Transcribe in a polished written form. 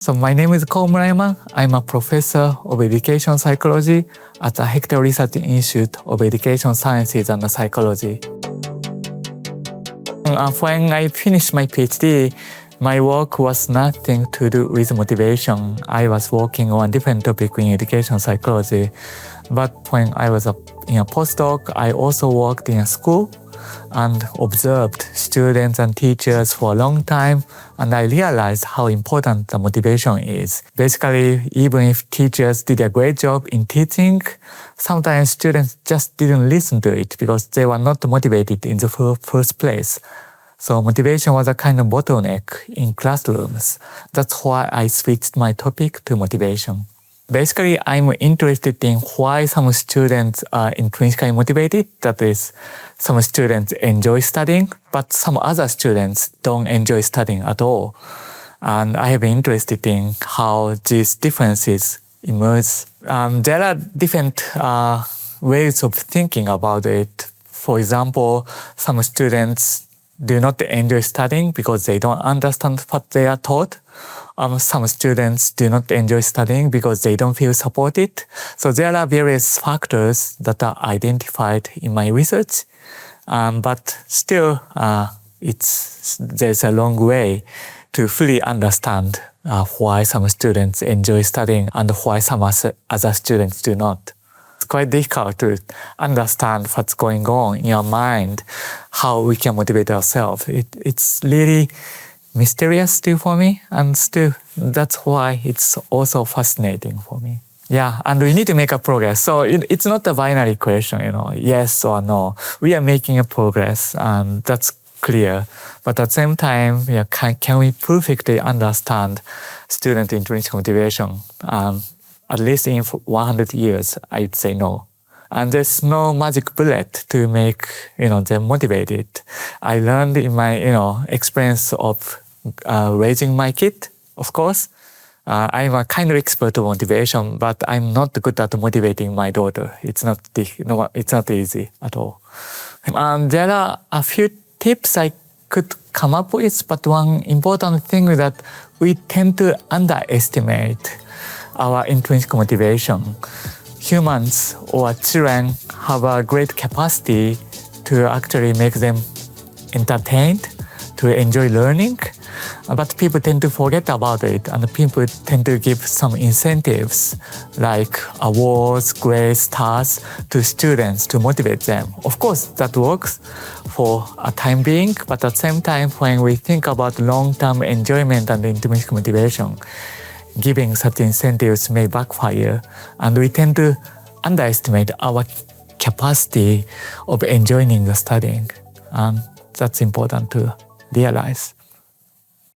So my name is Kou Murayama. I'm a professor of education psychology at the Hector Institut of Education Sciences and Psychology. When I finished my PhD, my work was nothing to do with motivation. I was working on a different topic in education psychology. But when I was in a postdoc, I also worked in a school and observed students and teachers for a long time, and I realized how important the motivation is. Basically, even if teachers did a great job in teaching, sometimes students just didn't listen to it because they were not motivated in the first place. So motivation was a kind of bottleneck in classrooms. That's why I switched my topic to motivation. Basically, I'm interested in why some students are intrinsically motivated. That is, some students enjoy studying, but some other students don't enjoy studying at all. And I have been interested in how these differences emerge. There are different ways of thinking about it. For example, some students do not enjoy studying because they don't understand what they are taught. Some students do not enjoy studying because they don't feel supported. So there are various factors that are identified in my research, but still there's a long way to fully understand why some students enjoy studying and why some other students do not. It's quite difficult to understand what's going on in your mind, how we can motivate ourselves. It's really mysterious still for me, and still that's why it's also fascinating for me. Yeah, and we need to make a progress. So it's not a binary question, yes or no. We are making a progress, and that's clear. But at the same time, can we perfectly understand student intrinsic motivation? At least in 100 years, I'd say no. And there's no magic bullet to make, them motivated. I learned in my, experience of raising my kid, of course. I'm a kind of expert of motivation, but I'm not good at motivating my daughter. It's not easy at all. There are a few tips I could come up with, but one important thing is that we tend to underestimate our intrinsic motivation. Humans or children have a great capacity to actually make them entertained, to enjoy learning, but people tend to forget about it, and people tend to give some incentives like awards, grades, stars to students to motivate them. Of course, that works for a time being, but at the same time, when we think about long-term enjoyment and intrinsic motivation, giving such incentives may backfire, and we tend to underestimate our capacity of enjoying the studying. And that's important to realize.